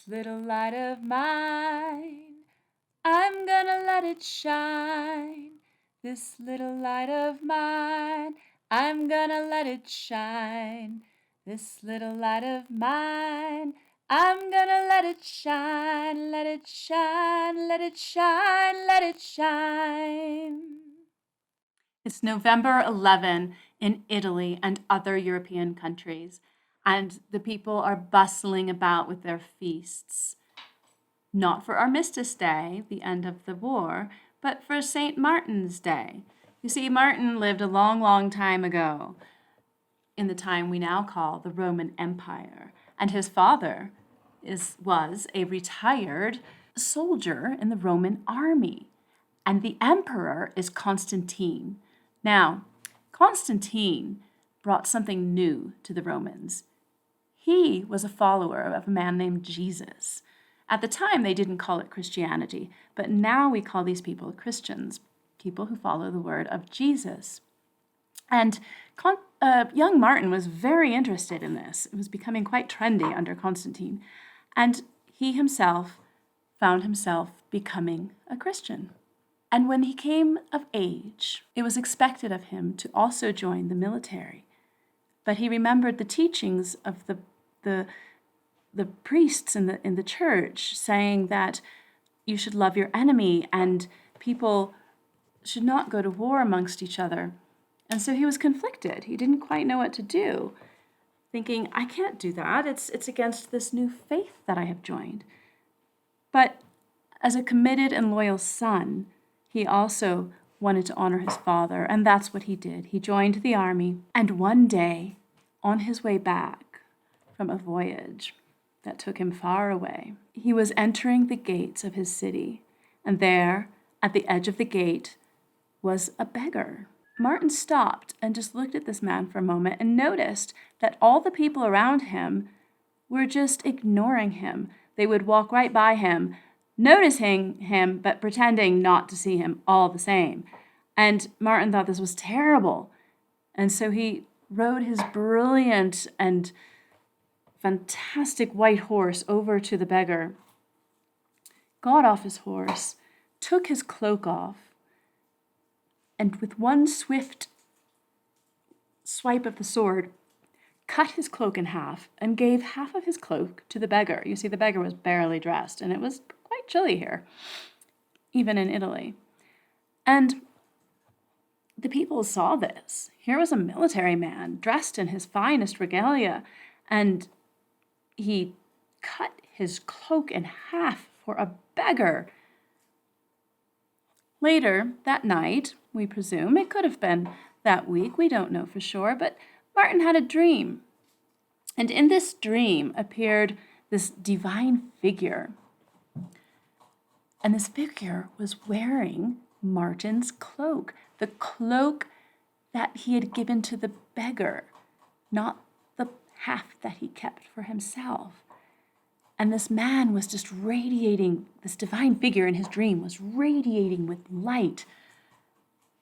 This little light of mine, I'm gonna let it shine. This little light of mine, I'm gonna let it shine. This little light of mine, I'm gonna let it shine, let it shine, let it shine, let it shine. It's November 11 in Italy and other European countries, and the people are bustling about with their feasts. Not for Armistice Day, the end of the war, but for St. Martin's Day. You see, Martin lived a long, long time ago, in the time we now call the Roman Empire, and his father was a retired soldier in the Roman army, and the emperor is Constantine. Now, Constantine brought something new to the Romans. He was a follower of a man named Jesus. At the time, they didn't call it Christianity, but now we call these people Christians, people who follow the word of Jesus. And young Martin was very interested in this. It was becoming quite trendy under Constantine. And he himself found himself becoming a Christian. And when he came of age, it was expected of him to also join the military. But he remembered the teachings of the priests in the church saying that you should love your enemy and people should not go to war amongst each other. And so he was conflicted. He didn't quite know what to do, thinking, I can't do that. It's against this new faith that I have joined. But as a committed and loyal son, he also wanted to honor his father, and that's what he did. He joined the army, and one day, on his way back from a voyage that took him far away, he was entering the gates of his city, and there, at the edge of the gate, was a beggar. Martin stopped and just looked at this man for a moment and noticed that all the people around him were just ignoring him. They would walk right by him, noticing him, but pretending not to see him all the same. And Martin thought this was terrible. And so he rode his brilliant and fantastic white horse over to the beggar, got off his horse, took his cloak off, and with one swift swipe of the sword, cut his cloak in half and gave half of his cloak to the beggar. You see, the beggar was barely dressed, and it was quite chilly here, even in Italy. And the people saw this. Here was a military man dressed in his finest regalia, and he cut his cloak in half for a beggar. Later that night, we presume, it could have been that week, we don't know for sure, but Martin had a dream. And in this dream appeared this divine figure. And this figure was wearing Martin's cloak, the cloak that he had given to the beggar, not the half that he kept for himself. And this man was just radiating, this divine figure in his dream was radiating with light.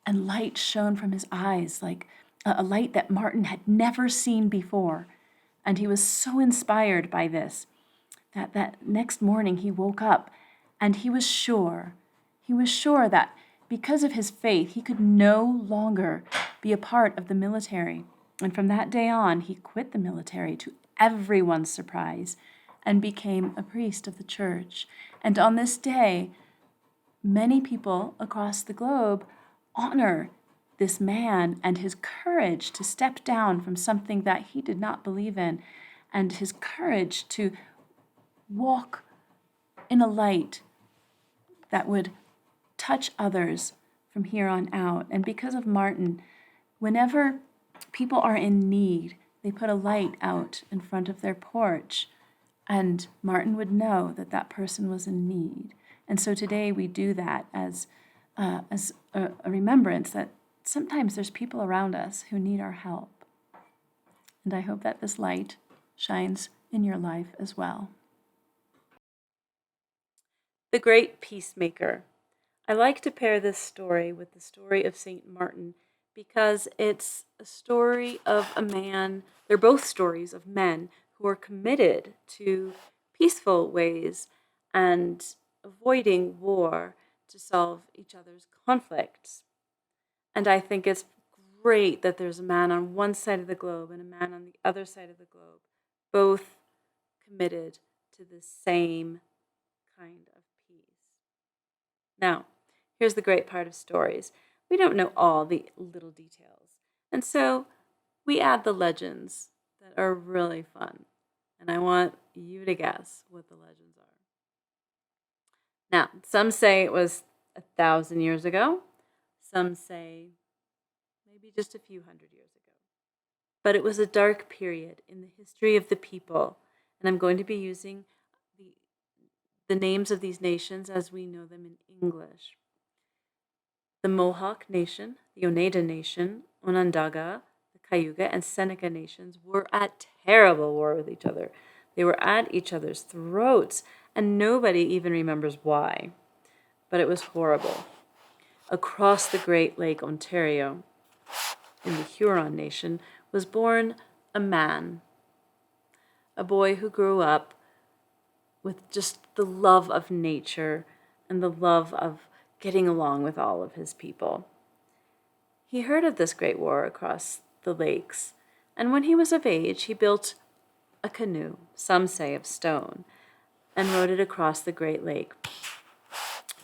And light shone from his eyes, like a light that Martin had never seen before. And he was so inspired by this that next morning he woke up and he was sure that because of his faith, he could no longer be a part of the military. And from that day on, he quit the military to everyone's surprise and became a priest of the church. And on this day, many people across the globe honor this man and his courage to step down from something that he did not believe in, and his courage to walk in a light that would touch others from here on out. And because of Martin, whenever people are in need, they put a light out in front of their porch, and Martin would know that that person was in need. And so today we do that as a remembrance that sometimes there's people around us who need our help. And I hope that this light shines in your life as well. The Great Peacemaker. I like to pair this story with the story of St. Martin because it's a story of a man, they're both stories of men who are committed to peaceful ways and avoiding war to solve each other's conflicts. And I think it's great that there's a man on one side of the globe and a man on the other side of the globe, both committed to the same kind of peace. Now, here's the great part of stories. We don't know all the little details. And so we add the legends that are really fun. And I want you to guess what the legends are. Now, some say it was 1,000 years ago. Some say maybe just a few hundred years ago. But it was a dark period in the history of the people. And I'm going to be using the names of these nations as we know them in English. The Mohawk Nation, the Oneida Nation, Onondaga, the Cayuga, and Seneca nations were at terrible war with each other. They were at each other's throats, and nobody even remembers why. But it was horrible. Across the Great Lake Ontario, in the Huron Nation, was born a man, a boy who grew up with just the love of nature and the love of getting along with all of his people. He heard of this great war across the lakes, and when he was of age, he built a canoe, some say of stone, and rowed it across the Great Lake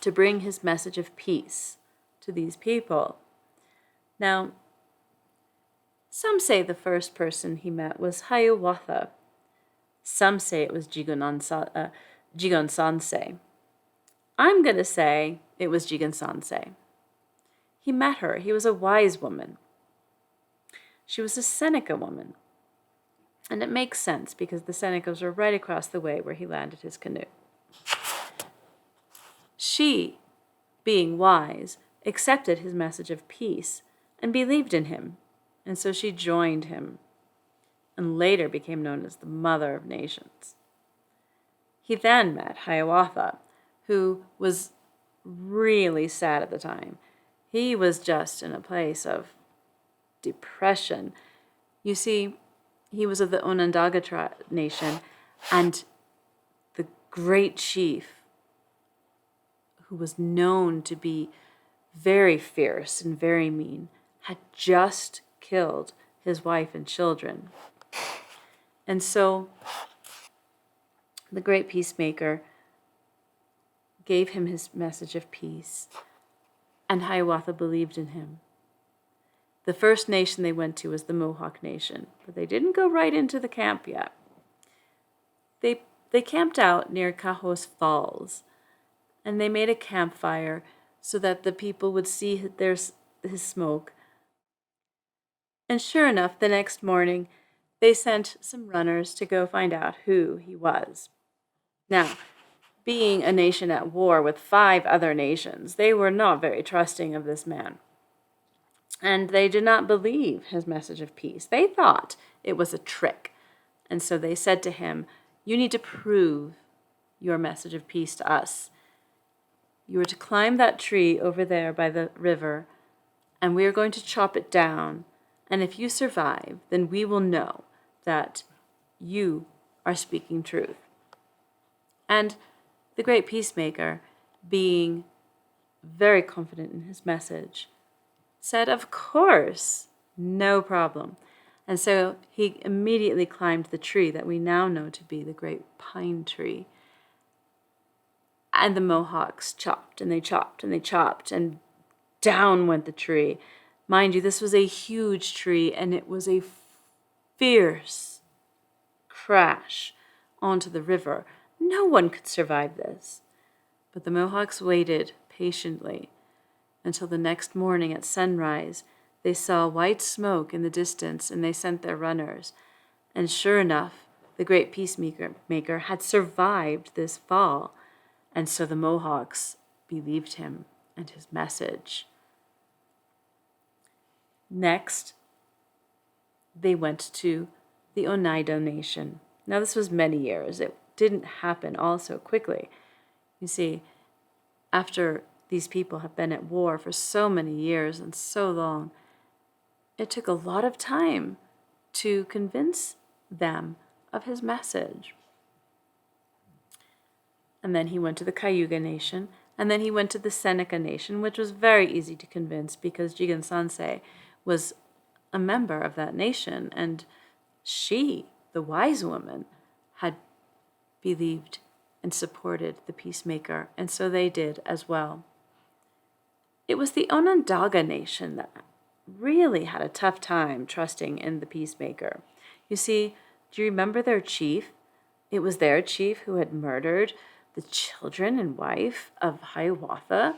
to bring his message of peace to these people. Now, some say the first person he met was Hiawatha. Some say it was Jigonsansei. I'm going to say it was Jigonsansei. He met her. He was a wise woman. She was a Seneca woman. And it makes sense because the Senecas were right across the way where he landed his canoe. She, being wise, accepted his message of peace and believed in him. And so she joined him and later became known as the Mother of Nations. He then met Hiawatha, who was really sad at the time. He was just in a place of depression. You see, he was of the Onondaga nation, and the great chief, who was known to be very fierce and very mean, had just killed his wife and children. And so the Great Peacemaker gave him his message of peace, and Hiawatha believed in him. The first nation they went to was the Mohawk Nation, but they didn't go right into the camp yet. They camped out near Cahos Falls, and they made a campfire so that the people would see his smoke. And sure enough, the next morning, they sent some runners to go find out who he was. Now, being a nation at war with 5 other nations, they were not very trusting of this man. And they did not believe his message of peace. They thought it was a trick. And so they said to him, "You need to prove your message of peace to us. You are to climb that tree over there by the river, and we are going to chop it down. And if you survive, then we will know that you are speaking truth." And the Great Peacemaker, being very confident in his message, said, "Of course, no problem." And so he immediately climbed the tree that we now know to be the great pine tree. And the Mohawks chopped and they chopped and they chopped, and down went the tree. Mind you, this was a huge tree, and it was a fierce crash onto the river. No one could survive this. But the Mohawks waited patiently until the next morning at sunrise. They saw white smoke in the distance, and they sent their runners. And sure enough, the Great Peacemaker had survived this fall. And so the Mohawks believed him and his message. Next, they went to the Oneida Nation. Now, this was many years. It didn't happen all so quickly. You see, after these people have been at war for so many years and so long, it took a lot of time to convince them of his message. and then he went to the Cayuga Nation, and then he went to the Seneca Nation, which was very easy to convince because Jigen Sansei was a member of that nation, and she, the wise woman, had believed and supported the peacemaker, and so they did as well. It was the Onondaga Nation that really had a tough time trusting in the peacemaker. You see, do you remember their chief? It was their chief who had murdered the children and wife of Hiawatha.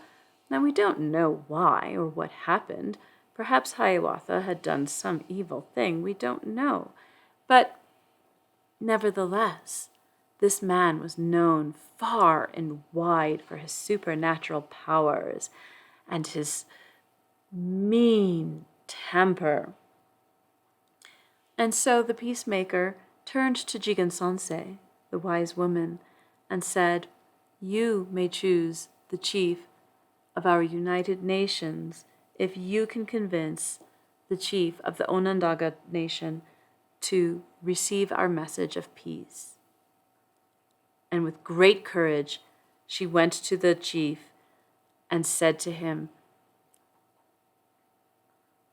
Now, we don't know why or what happened. Perhaps Hiawatha had done some evil thing. We don't know. But nevertheless, this man was known far and wide for his supernatural powers and his mean temper. And so the peacemaker turned to Jigen Sansei, the wise woman, and said, "You may choose the chief of our United Nations if you can convince the chief of the Onondaga Nation to receive our message of peace." And with great courage, she went to the chief and said to him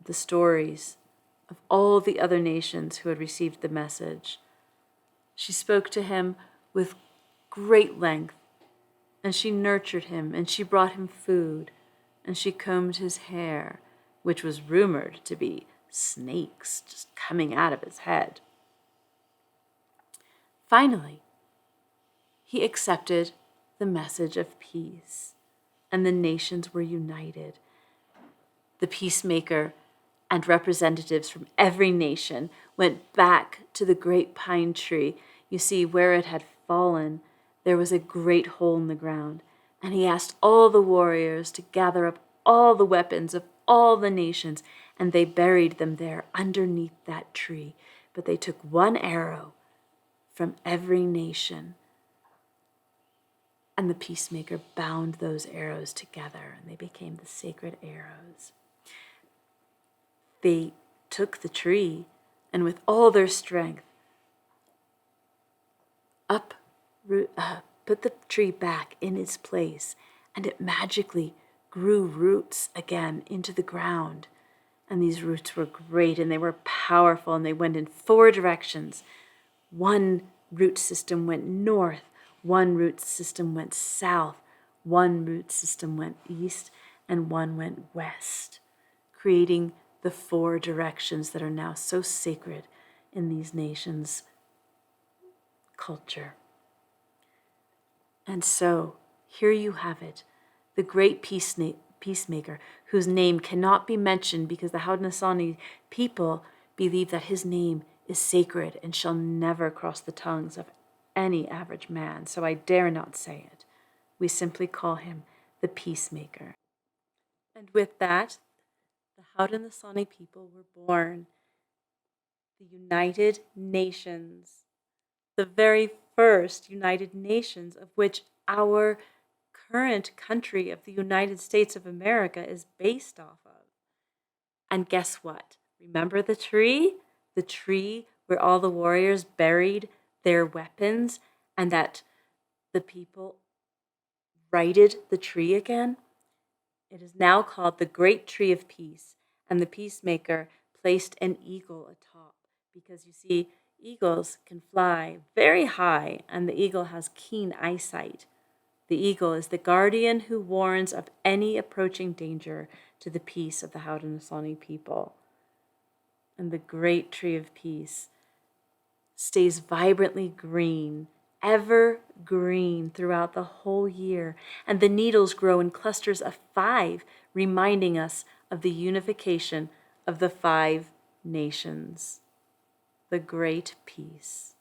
the stories of all the other nations who had received the message. She spoke to him with great length, and she nurtured him, and she brought him food, and she combed his hair, which was rumored to be snakes just coming out of his head. Finally, he accepted the message of peace, and the nations were united. The peacemaker and representatives from every nation went back to the great pine tree. You see, where it had fallen, there was a great hole in the ground, and he asked all the warriors to gather up all the weapons of all the nations, and they buried them there underneath that tree. But they took one arrow from every nation, and the peacemaker bound those arrows together, and they became the sacred arrows. They took the tree, and with all their strength, put the tree back in its place, and it magically grew roots again into the ground. And these roots were great, and they were powerful, and they went in 4 directions. One root system went north, one root system went south, one root system went east, and one went west, creating the 4 directions that are now so sacred in these nations' culture. And so, here you have it, the great peacemaker, whose name cannot be mentioned because the Haudenosaunee people believe that his name is sacred and shall never cross the tongues of any average man, so I dare not say it. We simply call him the peacemaker. And with that, the Haudenosaunee people were born. The United Nations, the very first United Nations of which our current country of the United States of America is based off of. And guess what? Remember the tree? The tree where all the warriors buried their weapons and that the people righted the tree again? It is now called the Great Tree of Peace, and the peacemaker placed an eagle atop because you see, eagles can fly very high, and the eagle has keen eyesight. The eagle is the guardian who warns of any approaching danger to the peace of the Haudenosaunee people. And the Great Tree of Peace stays vibrantly green, ever green throughout the whole year, and the needles grow in clusters of 5, reminding us of the unification of the 5 nations. The Great Peace.